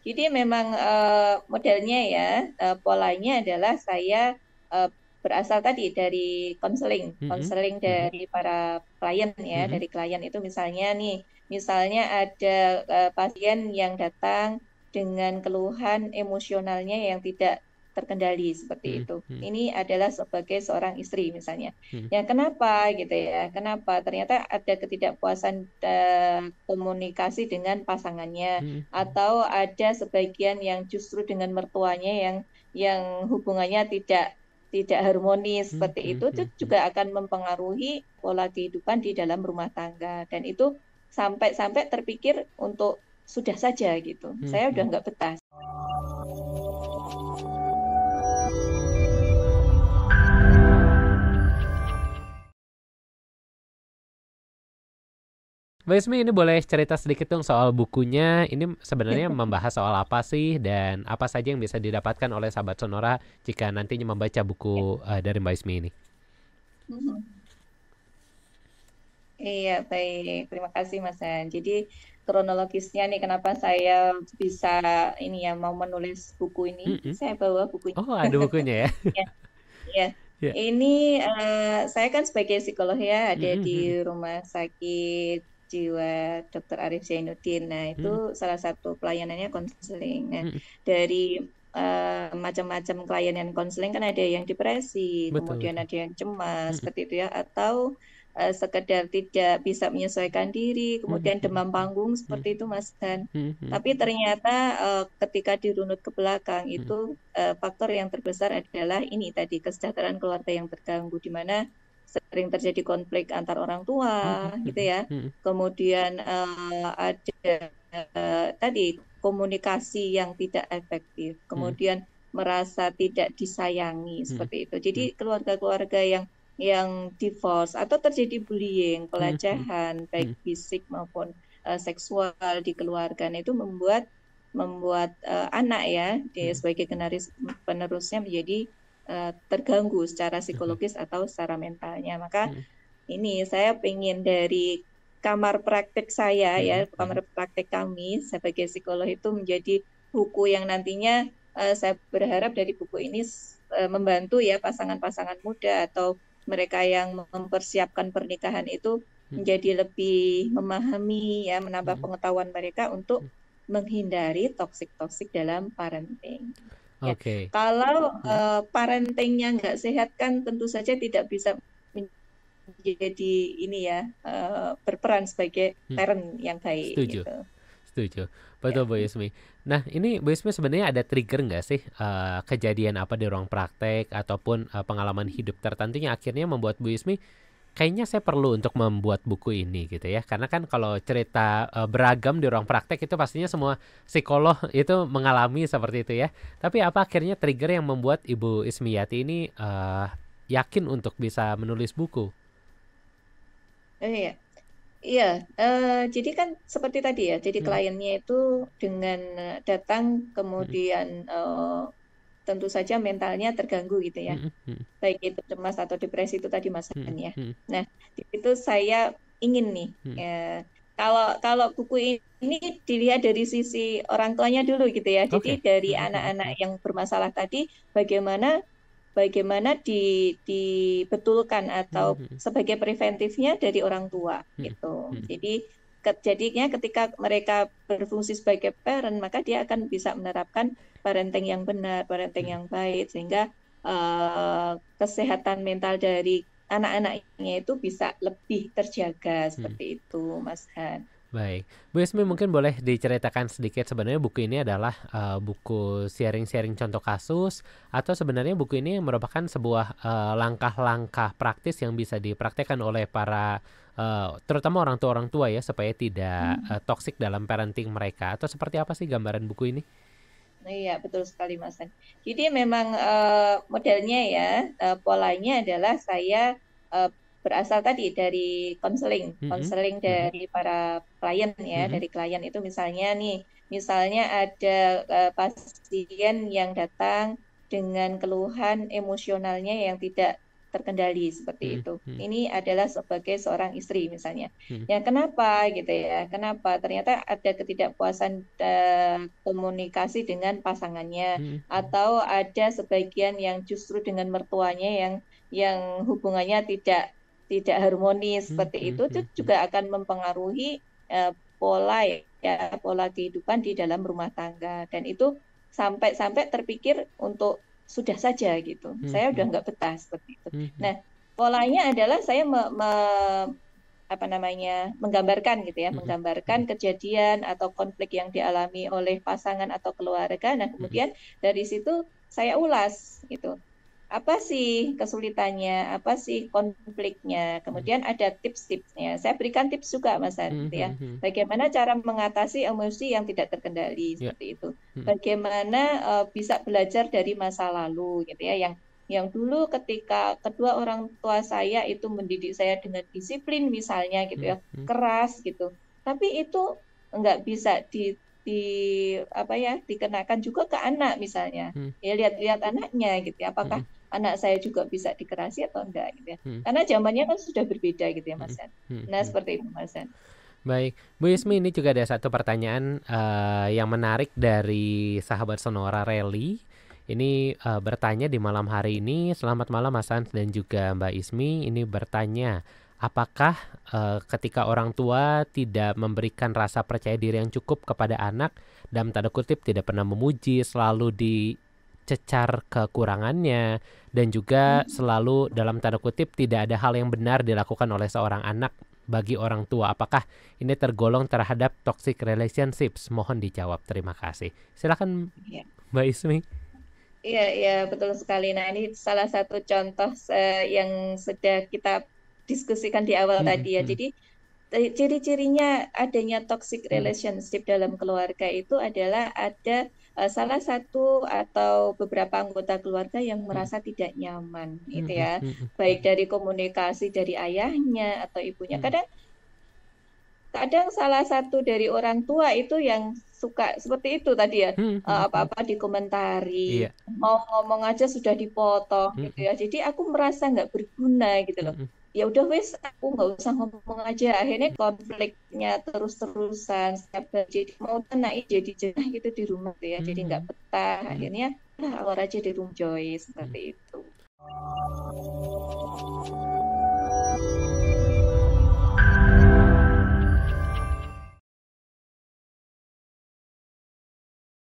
Jadi memang modelnya ya, polanya adalah saya eh, berasal tadi dari konseling, Mhm, konseling mhm, dari para klien ya, mhm, dari klien itu misalnya nih, misalnya ada pasien yang datang dengan keluhan emosionalnya yang tidak terkendali seperti mhm, itu. mhm, Ini adalah sebagai seorang istri misalnya. mhm, Ya, kenapa gitu ya? Kenapa? Ternyata ada ketidakpuasan komunikasi dengan pasangannya mhm, atau ada sebagian yang justru dengan mertuanya yang hubungannya tidak harmonis mhm, seperti mhm, itu mhm, mhm. juga akan mempengaruhi pola kehidupan di dalam rumah tangga dan itu sampai-sampai terpikir untuk sudah saja gitu. Mhm, Saya udah mhm. nggak betah. Mbak Ismi, ini boleh cerita sedikit dong soal bukunya. Ini sebenarnya membahas soal apa sih dan apa saja yang bisa didapatkan oleh sahabat Sonora jika nantinya membaca buku dari Mbak Ismi ini. Iya, baik. Terima kasih, Mas Han. Jadi, kronologisnya nih, kenapa saya bisa ini ya, mau menulis buku ini. Mhm. Saya bawa bukunya. Oh, ada bukunya ya? Ya, ya. Ya. Ini, saya kan sebagai psikolog ya, ada Mhm, di mhm, Rumah Sakit Jiwa Dr. Arif Zainuddin. Nah, itu mhm, salah satu pelayanannya konseling. Nah, mhm. dari macam-macam klien yang konseling kan ada yang depresi, Betul, kemudian betul. ada yang cemas, Mhm, seperti itu ya, atau sekedar tidak bisa menyesuaikan diri, mhm, kemudian mhm, demam panggung mhm, seperti itu, Mas Dan. mhm, mhm, Tapi ternyata ketika dirunut ke belakang mhm, itu faktor yang terbesar adalah ini tadi kesejahteraan keluarga yang terganggu, di mana sering terjadi konflik antar orang tua, mhm, gitu mhm, ya. mhm, Kemudian ada tadi komunikasi yang tidak efektif, mhm, kemudian merasa tidak disayangi mhm, seperti itu. Jadi mhm, keluarga-keluarga yang divorce atau terjadi bullying, mhm, mhm, pelecehan baik mhm, fisik maupun seksual di keluarga. Nah, itu membuat membuat anak ya dia mhm. sebagai generasi penerusnya menjadi terganggu secara Oke. psikologis atau secara mentalnya. Maka Mhm, ini saya ingin dari kamar praktek saya mhm, ya, mhm, kamar praktek kami sebagai psikolog itu menjadi buku yang nantinya saya berharap dari buku ini membantu ya pasangan-pasangan muda atau mereka yang mempersiapkan pernikahan itu mhm, menjadi lebih memahami ya, menambah mhm. pengetahuan mereka untuk menghindari toksik-toksik dalam parenting. Ya, Oke. kalau Mhm, parentingnya nggak sehat kan tentu saja tidak bisa menjadi ini ya berperan sebagai mhm. parent yang baik Setuju. gitu. Setuju. Ya. Betul Bu Yusmi. Nah ini Bu Yusmi sebenarnya ada trigger nggak sih kejadian apa di ruang praktek ataupun pengalaman hidup tertentu yang akhirnya membuat Bu Yusmi kayaknya saya perlu untuk membuat buku ini gitu ya. Karena kan kalau cerita beragam di ruang praktek itu pastinya semua psikolog itu mengalami seperti itu ya. Tapi apa akhirnya trigger yang membuat Ibu Ismiyati ini yakin untuk bisa menulis buku? Iya, iya. Jadi kan seperti tadi ya. Jadi Hmm, kliennya itu dengan datang hmm, kemudian tentu saja mentalnya terganggu gitu ya. hmm, hmm, Baik itu cemas atau depresi itu tadi Mas hmm, Han ya. hmm, Nah, di situ saya ingin nih hmm, kalau kalau buku ini dilihat dari sisi orang tuanya dulu gitu ya. Jadi oke. dari Hmm, hmm, anak-anak hmm, yang bermasalah tadi bagaimana bagaimana dibetulkan atau hmm, hmm, sebagai preventifnya dari orang tua hmm, gitu. hmm, Jadi jadinya ketika mereka berfungsi sebagai parent maka dia akan bisa menerapkan parenting yang benar, parenting hmm, yang baik sehingga kesehatan mental dari anak-anaknya itu bisa lebih terjaga hmm. seperti itu, Mas Han. Baik, Bu Yasmi mungkin boleh diceritakan sedikit sebenarnya buku ini adalah buku sharing-sharing contoh kasus atau sebenarnya buku ini merupakan sebuah langkah-langkah praktis yang bisa dipraktekkan oleh para terutama orang tua ya supaya tidak toksik dalam parenting mereka atau seperti apa sih gambaran buku ini? Iya, betul sekali, Mas Han. Jadi memang modelnya ya, polanya adalah saya eh, berasal tadi dari konseling, Mhm, konseling mhm, dari para klien ya, mhm, dari klien itu misalnya nih, misalnya ada pasien yang datang dengan keluhan emosionalnya yang tidak terkendali seperti Hmm. itu. Hmm. Ini adalah sebagai seorang istri misalnya. Hmm. Ya kenapa gitu ya? Kenapa? Ternyata ada ketidakpuasan komunikasi dengan pasangannya, Hmm. atau ada sebagian yang justru dengan mertuanya yang hubungannya tidak harmonis Hmm. seperti Hmm. itu juga akan mempengaruhi pola kehidupan di dalam rumah tangga, dan itu sampai terpikir untuk sudah saja gitu. Hmm. Saya udah Hmm. nggak betah seperti itu. Hmm. Nah, polanya adalah saya apa namanya menggambarkan gitu ya, Hmm. menggambarkan kejadian atau konflik yang dialami oleh pasangan atau keluarga. Nah, Hmm. kemudian dari situ saya ulas gitu. Apa sih kesulitannya? Apa sih konfliknya? Hmm. Kemudian ada tips-tipsnya. Saya berikan tips juga, Mas Hmm. Santi ya. Hmm. Bagaimana cara mengatasi emosi yang tidak terkendali Ya. seperti itu. Hmm. Bagaimana bisa belajar dari masa lalu gitu ya, yang dulu ketika kedua orang tua saya itu mendidik saya dengan disiplin misalnya gitu Hmm. ya, keras gitu. Tapi itu nggak bisa di apa ya dikenakan juga ke anak misalnya. Hmm. Ya lihat-lihat anaknya gitu ya, Hmm. apakah anak saya juga bisa dikerasi atau enggak gitu ya. Hmm. Karena zamannya kan sudah berbeda gitu ya, Hmm. Mas San. Hmm. Nah, Hmm. seperti itu, Mas San. Baik, Bu Ismi, ini juga ada satu pertanyaan yang menarik dari sahabat Sonora Rally. Ini bertanya di malam hari ini. Selamat malam Mas Hans dan juga Mbak Ismi. Ini bertanya, apakah ketika orang tua tidak memberikan rasa percaya diri yang cukup kepada anak, dalam tanda kutip tidak pernah memuji, selalu dicecar kekurangannya, dan juga selalu dalam tanda kutip tidak ada hal yang benar dilakukan oleh seorang anak bagi orang tua, apakah ini tergolong terhadap toxic relationships? Mohon dijawab, terima kasih. Silakan Iya. Mbak Ismi. Iya, iya, betul sekali. Nah, ini salah satu contoh yang sudah kita diskusikan di awal tadi ya. Jadi, ciri-cirinya adanya toxic relationship dalam keluarga itu adalah ada salah satu atau beberapa anggota keluarga yang merasa tidak nyaman, gitu ya. Baik dari komunikasi dari ayahnya atau ibunya. Kadang salah satu dari orang tua itu yang suka seperti itu tadi ya, apa-apa dikomentari, Iya. mau ngomong aja sudah dipotong gitu ya. Jadi aku merasa nggak berguna gitu loh. Ya udah wes, aku nggak usah ngomong aja. Akhirnya konfliknya terus-terusan. Jadi mau tenai jadi jenah gitu di rumah tuh ya. Jadi nggak betah. Akhirnya keluar aja di room Joy seperti itu.